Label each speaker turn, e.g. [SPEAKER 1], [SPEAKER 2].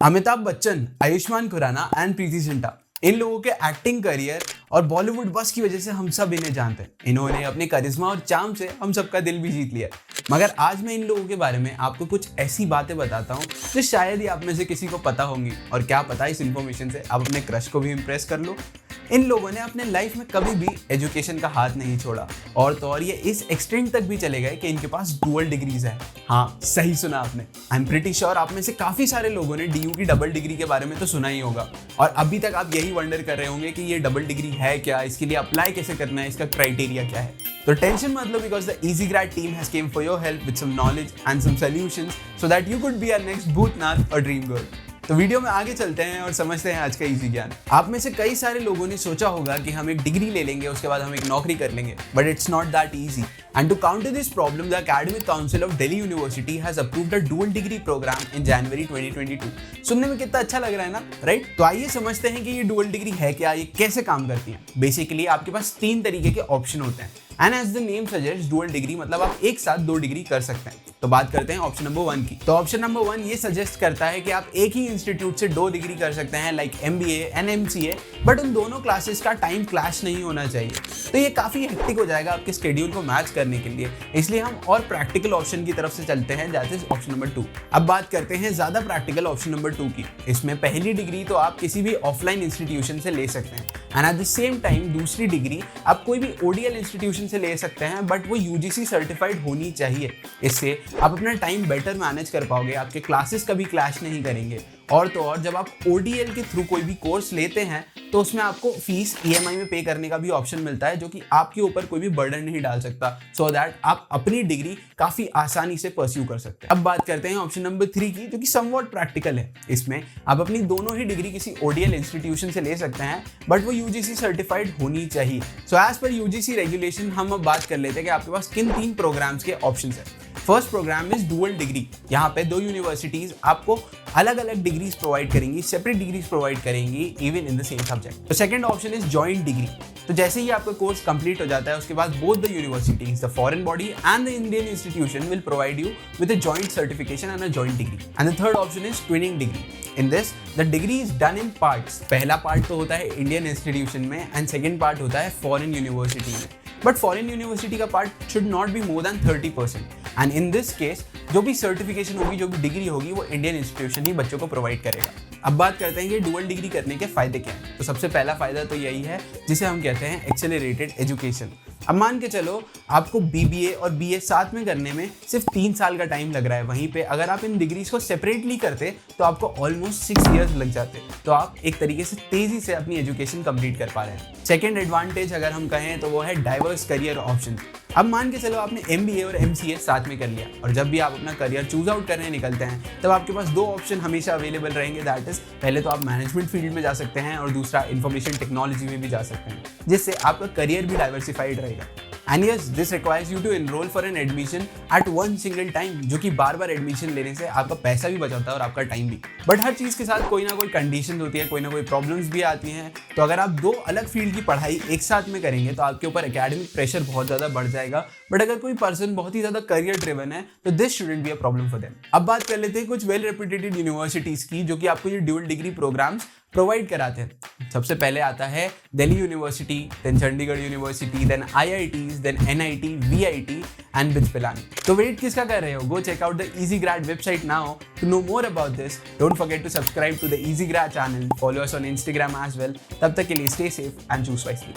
[SPEAKER 1] Amitabh Bachchan, Ayushman Khurana and Preity Zinta, इन लोगों के acting career और बॉलीवुड बस की वजह से हम सब इन्हें जानते हैं। इन्होंने अपने करिश्मा और चार्म से हम सबका दिल भी जीत लिया। मगर आज मैं इन लोगों के बारे में आपको कुछ ऐसी बातें बताता हूँ जो शायद ही आप में से किसी को पता होंगी, और क्या पता इस इन्फॉर्मेशन से आप अपने क्रश को भी इम्प्रेस कर लो। इन लोगों ने अपने लाइफ में कभी भी एजुकेशन का हाथ नहीं छोड़ा, और तो और ये इस एक्सटेंट तक भी चले गए कि इनके पास डुअल डिग्रीज है। हाँ, सही सुना आपने। आई एम प्रीटी श्योर आप में से काफी सारे लोगों ने डीयू की डबल डिग्री के बारे में तो सुना ही होगा, और अभी तक आप यही वंडर कर रहे होंगे कि ये डबल डिग्री है क्या, इसके लिए अप्लाई कैसे करना है, इसका क्राइटेरिया क्या है। तो टेंशन मत लो, because the easy grad team has came for your help with some knowledge and some solutions so that you could be our next Bhoothnath और ड्रीम गर्ल। तो वीडियो में आगे चलते हैं और समझते हैं आज का इजी ज्ञान। आप में से कई सारे लोगों ने सोचा होगा कि हम एक डिग्री ले लेंगे, उसके बाद हम एक नौकरी कर लेंगे, but it's not that easy. And to counter this problem, the academic council of Delhi university has approved a dual degree program in January 2022। सुनने में कितना अच्छा लग रहा है ना, राइट? तो आइए समझते हैं कि ये डुअल डिग्री है क्या, ये कैसे काम करती है। बेसिकली आपके पास 3 तरीके के ऑप्शन होते हैं, and as the name suggest dual degree मतलब आप एक साथ 2 डिग्री कर सकते हैं। तो बात करते हैं ऑप्शन नंबर 1 की। तो ऑप्शन नंबर 1 ये सजेस्ट करता है कि आप एक ही इंस्टीट्यूट से 2 डिग्री कर सकते हैं, like MBA and MCA, but उन दोनों क्लासेस का टाइम क्लैश नहीं होना चाहिए। तो ये काफी हेक्टिक हो जाएगा आपके शेड्यूल को मैच करने के लिए, इसलिए हम और प्रैक्टिकल ऑप्शन की तरफ से चलते हैं, दैट इज ऑप्शन नंबर 2। अब बात करते हैं ज्यादा प्रैक्टिकल ऑप्शन नंबर 2 की। इसमें पहली डिग्री तो आप किसी भी ऑफलाइन इंस्टीट्यूशन से ले सकते हैं, and at the same time दूसरी डिग्री आप कोई भी ODL इंस्टीट्यूशन से ले सकते हैं, बट वो UGC सर्टिफाइड होनी चाहिए। इससे आप अपना टाइम बेटर मैनेज कर पाओगे, आपके क्लासेस कभी क्लैश नहीं करेंगे। और तो और जब आप ODL के थ्रू कोई भी कोर्स लेते हैं तो उसमें आपको फीस EMI में पे करने का भी ऑप्शन मिलता है, जो कि आपके ऊपर कोई भी बर्डन नहीं डाल सकता, सो दैट आप अपनी डिग्री काफी आसानी से परस्यू कर सकते हैं। अब बात करते हैं ऑप्शन नंबर 3 की, जो कि समवॉट प्रैक्टिकल है। इसमें आप अपनी दोनों ही डिग्री किसी ODL इंस्टीट्यूशन से ले सकते हैं, बट वो UGC सर्टिफाइड होनी चाहिए। So as per UGC regulation हम अब बात कर लेते हैं कि आपके पास किन 3 प्रोग्राम्स के ऑप्शन है। First program is dual degree. यहाँ पे 2 यूनिवर्सिटीज आपको अलग अलग डिग्रीज प्रोवाइड करेंगी, सेपरेट डिग्रीज प्रोवाइड करेंगी, even in the same subject. तो second option is joint degree. तो जैसे ही आपका कोर्स कंप्लीट हो जाता है, उसके बाद both the universities, the foreign body and the Indian institution will provide you with a joint certification and a joint degree. And the third option is twinning degree. In this the degree is done in parts. पहला part तो होता है Indian institution में, and second part होता है foreign university में। But foreign university का part should not be more than 30%, and in this case जो भी सर्टिफिकेशन होगी, जो भी डिग्री होगी, वो इंडियन इंस्टीट्यूशन ही बच्चों को प्रोवाइड करेगा। अब बात करते हैं कि डुअल डिग्री करने के फायदे क्या हैं। तो सबसे पहला फायदा तो यही है जिसे हम कहते हैं एक्सेलरेटेड एजुकेशन। अब मान के चलो आपको BBA और BA साथ में करने में सिर्फ 3 साल का टाइम लग रहा है, वहीं पे अगर आप इन डिग्रीज को सेपरेटली करते तो आपको ऑलमोस्ट 6 इयर्स लग जाते। तो आप एक तरीके से तेजी से अपनी एजुकेशन कंप्लीट कर पा रहे हैं। सेकेंड एडवांटेज अगर हम कहें तो वो है डाइवर्स करियर ऑप्शन। अब मान के चलो आपने MBA और MCA साथ में कर लिया, और जब भी आप अपना करियर चूज आउट करने निकलते हैं तब आपके पास 2 ऑप्शन हमेशा अवेलेबल रहेंगे, दैट इज पहले तो आप मैनेजमेंट फील्ड में जा सकते हैं, और दूसरा इंफॉर्मेशन टेक्नोलॉजी में भी जा सकते हैं, जिससे आपका करियर भी डाइवर्सिफाइड रहेगा। And yes, this requires you to enroll for an admission at one single time, जो कि बार बार एडमिशन लेने से आपका पैसा भी बचाता है और आपका टाइम भी। बट हर चीज़ के साथ कोई ना कोई कंडीशन होती है, कोई ना कोई प्रॉब्लम्स भी आती हैं। तो अगर आप 2 अलग फील्ड की पढ़ाई एक साथ में करेंगे तो आपके ऊपर एकेडमिक प्रेशर बहुत ज़्यादा बढ़ जाएगा। बट अगर कोई पर्सन बहुत ही ज़्यादा करियर ड्रिवन है तो this shouldn't be a problem for them. अब बात कर लेते हैं कुछ वेल रेप्यूटेड यूनिवर्सिटीज़ की, जो कि आपको ये ड्यूअल डिग्री प्रोग्राम्स प्रोवाइड कराते हैं। सबसे पहले आता है Delhi university, then Chandigarh university, then IITs, then NIT, VIT and BITS Pilani. तो वेट किसका कर रहे हो? Go check out the easy grad website now to know more about this. Don't forget to subscribe to the easy grad channel, follow us on Instagram as well. तब तक के लिए stay safe and choose wisely.